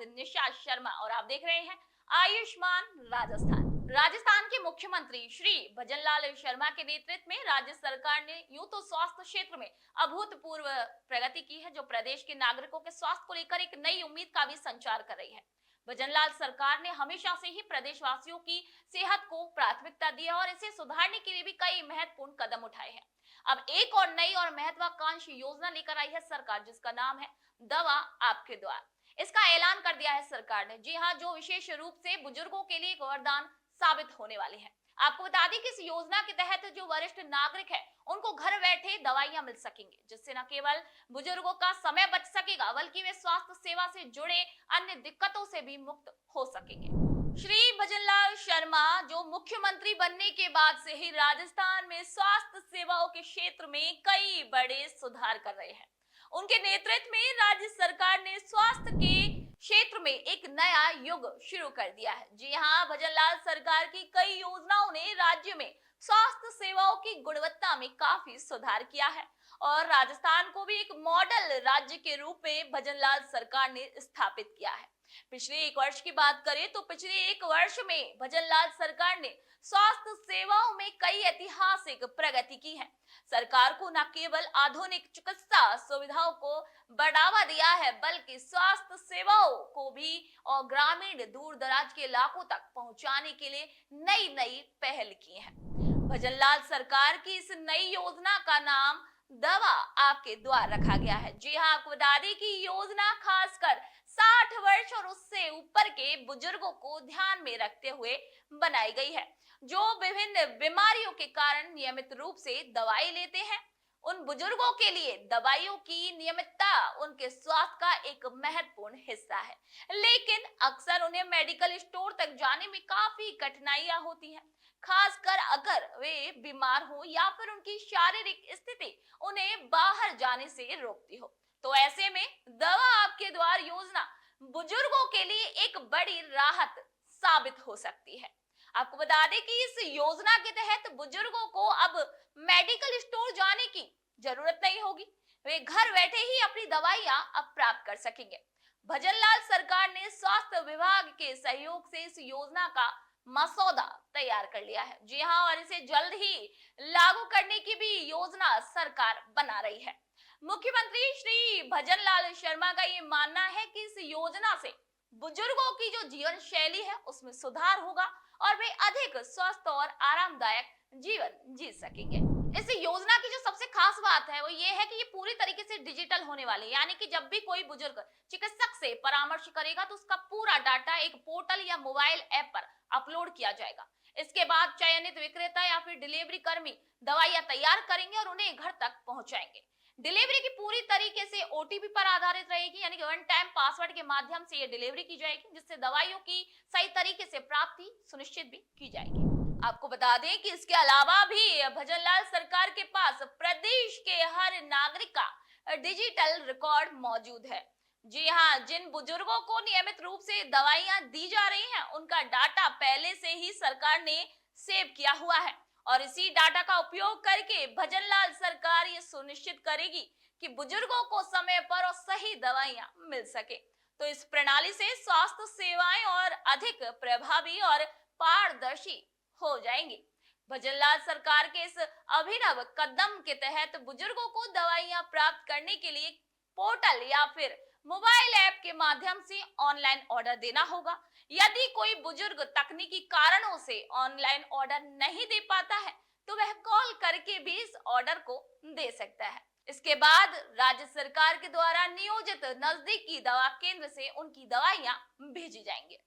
निशा शर्मा और आप देख रहे हैं आयुष्मान राजस्थान। राजस्थान के मुख्यमंत्री श्री भजनलाल शर्मा के नेतृत्व में राज्य सरकार ने यूं तो स्वास्थ्य क्षेत्र में अभूतपूर्व प्रगति की है, जो प्रदेश के नागरिकों के स्वास्थ्य को लेकर एक नई उम्मीद का भी संचार कर रही है। भजनलाल सरकार ने हमेशा से ही प्रदेशवासियों की सेहत को प्राथमिकता दी है और इसे सुधारने के लिए भी कई महत्वपूर्ण कदम उठाए हैं। अब एक और नई और महत्वाकांक्षी योजना लेकर आई है सरकार, जिसका नाम है दवा आपके द्वार। इसका ऐलान कर दिया है सरकार ने। जी हाँ, जो विशेष रूप से बुजुर्गों के लिए एक वरदान साबित होने वाली है। आपको बता दें कि इस योजना के तहत जो वरिष्ठ नागरिक है उनको घर बैठे दवाइयां मिल सकेंगी, जिससे न केवल बुजुर्गों का समय बच सकेगा बल्कि वे स्वास्थ्य सेवा से जुड़े अन्य दिक्कतों से भी मुक्त हो सकेंगे। श्री भजनलाल शर्मा जो मुख्यमंत्री बनने के बाद से ही राजस्थान में स्वास्थ्य सेवाओं के क्षेत्र में कई बड़े सुधार कर रहे हैं। उनके नेतृत्व में राज्य सरकार ने स्वास्थ्य के क्षेत्र में एक नया युग शुरू कर दिया है। जी हाँ, भजनलाल सरकार की कई योजनाओं ने राज्य में स्वास्थ्य सेवाओं की गुणवत्ता में काफी सुधार किया है और राजस्थान को भी एक मॉडल राज्य के रूप में भजनलाल सरकार ने स्थापित किया है। पिछले एक वर्ष की बात करें तो पिछले एक वर्ष में भजनलाल सरकार ने स्वास्थ्य सेवाओं में कई ऐतिहासिक प्रगति की है। सरकार को न केवल आधुनिक चिकित्सा सुविधाओं को बढ़ावा दिया है बल्कि स्वास्थ्य सेवाओं को भी और ग्रामीण दूर दराज के इलाकों तक पहुंचाने के लिए नई नई पहल की है। भजनलाल सरकार की इस नई योजना का नाम दवा आपके द्वार रखा गया है। जी हाँ, आपको बता दें कि योजना खासकर 60 वर्ष और उससे ऊपर के बुजुर्गों को ध्यान में रखते हुए बनाई गई है, जो विभिन्न बीमारियों के कारण नियमित रूप से दवाई लेते हैं। उन बुजुर्गों के लिए दवाइयों की नियमितता उनके स्वास्थ्य का एक महत्वपूर्ण हिस्सा है, लेकिन अक्सर उन्हें मेडिकल स्टोर तक जाने में काफी कठिनाइयां होती हैं, खासकर अगर वे बीमार हो या फिर उनकी शारीरिक स्थिति उन्हें बाहर जाने से रोकती हो। तो ऐसे में दवा आपके द्वार योजना बुजुर्गों के लिए एक बड़ी राहत साबित हो सकती है। आपको बता दें कि इस योजना के तहत बुजुर्गों को अब मेडिकल स्टोर जाने की जरूरत नहीं होगी, वे घर बैठे ही अपनी दवाइयां अब प्राप्त कर सकेंगे। भजनलाल सरकार ने स्वास्थ्य विभाग के सहयोग से इस योजना का मसौदा तैयार कर लिया है। जी हाँ, और इसे जल्द ही लागू करने की भी योजना सरकार बना रही है। मुख्यमंत्री श्री भजनलाल शर्मा का ये मानना है कि इस योजना से बुजुर्गों की जो जीवन शैली है उसमें सुधार होगा और वे अधिक स्वस्थ और आरामदायक जीवन जी सकेंगे। इस योजना की जो सबसे खास बात है वो ये है कि ये पूरी तरीके से डिजिटल होने वाली है, यानी कि जब भी कोई बुजुर्ग चिकित्सक से परामर्श करेगा तो उसका पूरा डाटा एक पोर्टल या मोबाइल ऐप पर अपलोड किया जाएगा। इसके बाद चयनित विक्रेता या फिर डिलीवरी कर्मी दवाइयां तैयार करेंगे और उन्हें घर तक पहुंचाएंगे। डिलीवरी की पूरी तरीके से ओटीपी पर आधारित रहेगी, यानी कि वन टाइम पासवर्ड के माध्यम से ये डिलीवरी की जाएगी, जिससे दवाइयों की सही तरीके से प्राप्ति सुनिश्चित भी की जाएगी। आपको बता दें कि इसके अलावा भी भजनलाल सरकार के पास प्रदेश के हर नागरिक का डिजिटल रिकॉर्ड मौजूद है। जी हाँ, जिन बुजुर्गों को नियमित रूप से दवाइयां दी जा रही हैं, उनका डाटा पहले से ही सरकार ने सेव किया हुआ है और इसी डाटा का उपयोग करके भजनलाल सरकार ये सुनिश्चित करेगी कि बुजुर्गों को समय पर और सही दवाइयां मिल सके। तो इस प्रणाली से स्वास्थ्य सेवाएं और अधिक प्रभावी और पारदर्शी हो जाएंगी। भजनलाल सरकार के इस अभिनव कदम के तहत बुजुर्गों को दवाइयां प्राप्त करने के लिए पोर्टल या फिर मोबाइल ऐप के माध्यम से ऑनलाइन ऑर्डर देना होगा। यदि कोई बुजुर्ग तकनीकी कारणों से ऑनलाइन ऑर्डर नहीं दे पाता है तो वह कॉल करके भी इस ऑर्डर को दे सकता है। इसके बाद राज्य सरकार के द्वारा नियोजित नजदीकी दवा केंद्र से उनकी दवाइयां भेजी जाएंगी।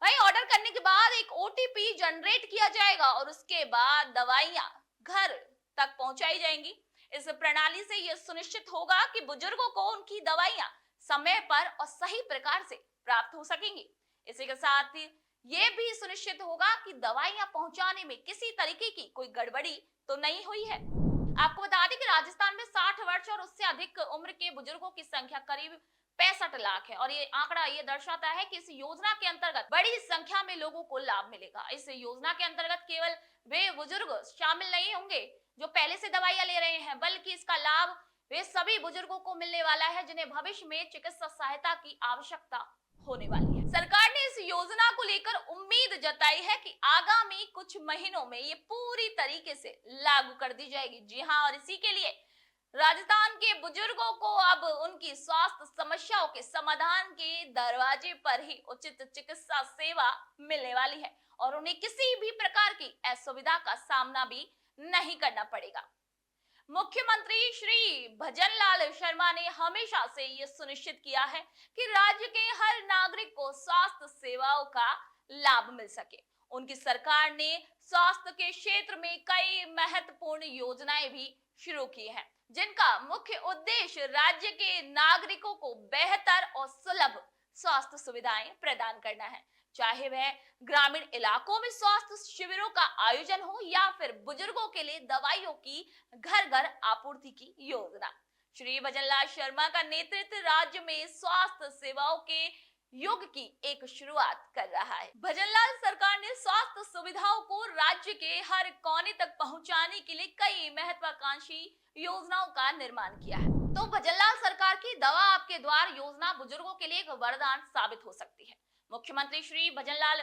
वहीं ऑर्डर करने के बाद एक ओटीपी जनरेट किया जाएगा और उसके बाद दवाइयां घर तक पहुंचाई जाएंगी। इस प्रणाली से यह सुनिश्चित होगा कि बुजुर्गों को उनकी दवाइयां समय पर और सही प्रकार से प्राप्त हो सकेंगी। इसी के साथ ही ये भी सुनिश्चित होगा कि दवाइयां पहुंचाने में किसी तरीके की कोई गड़बड़ी तो नहीं हुई है। आपको बता दें कि राजस्थान में 60 वर्ष और उससे अधिक उम्र के बुजुर्गों की संख्या करीब 65 लाख है और ये आंकड़ा ये दर्शाता है कि इस योजना के अंतर्गत बड़ी संख्या में लोगों को लाभ मिलेगा। इस योजना के अंतर्गत केवल वे बुजुर्ग शामिल नहीं होंगे जो पहले से दवाइयां ले रहे हैं, बल्कि इसका लाभ वे सभी बुजुर्गों को मिलने वाला है जिन्हें भविष्य में चिकित्सा सहायता की आवश्यकता होने वाली है। सरकार ने इस योजना को लेकर उम्मीद जताई है कि आगामी कुछ महीनों में ये पूरी तरीके से लागू कर दी जाएगी। जी हाँ, और इसी के लिए राजस्थान के बुजुर्गों को अब उनकी स्वास्थ्य समस्याओं के समाधान के दरवाजे पर ही उचित चिकित्सा सेवा मिलने वाली है और उन्हें किसी भी प्रकार की असुविधा का सामना भी नहीं करना पड़ेगा। मुख्यमंत्री श्री भजनलाल शर्मा ने हमेशा से ये सुनिश्चित किया है कि राज्य के हर नागरिक को स्वास्थ्य सेवाओं का लाभ मिल सके। उनकी सरकार ने स्वास्थ्य के क्षेत्र में कई महत्वपूर्ण योजनाएं भी शुरू की हैं, जिनका मुख्य उद्देश्य राज्य के नागरिकों को बेहतर और सुलभ स्वास्थ्य सुविधाएं प्रदान करना है। चाहे वह ग्रामीण इलाकों में स्वास्थ्य शिविरों का आयोजन हो या फिर बुजुर्गों के लिए दवाइयों की घर घर आपूर्ति की योजना। श्री भजनलाल शर्मा का नेतृत्व राज्य में स्वास्थ्य सेवाओं के युग की एक शुरुआत कर रहा है। भजनलाल सरकार ने स्वास्थ्य सुविधाओं को राज्य के हर कोने तक पहुंचाने के लिए कई महत्वाकांक्षी योजनाओं का निर्माण किया है। तो भजनलाल सरकार की दवा आपके द्वार योजना बुजुर्गों के लिए एक वरदान साबित हो सकती है। मुख्यमंत्री श्री भजनलाल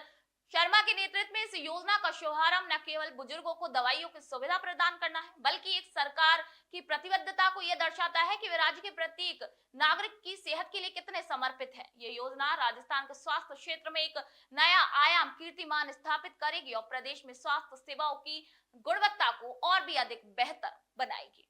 शर्मा के नेतृत्व में इस योजना का शुभारंभ न केवल बुजुर्गों को दवाइयों की सुविधा प्रदान करना है, बल्कि एक सरकार की प्रतिबद्धता को यह दर्शाता है कि वे राज्य के प्रत्येक नागरिक की सेहत के लिए कितने समर्पित हैं। ये योजना राजस्थान के स्वास्थ्य क्षेत्र में एक नया आयाम कीर्तिमान स्थापित करेगी और प्रदेश में स्वास्थ्य सेवाओं की गुणवत्ता को और भी अधिक बेहतर बनाएगी।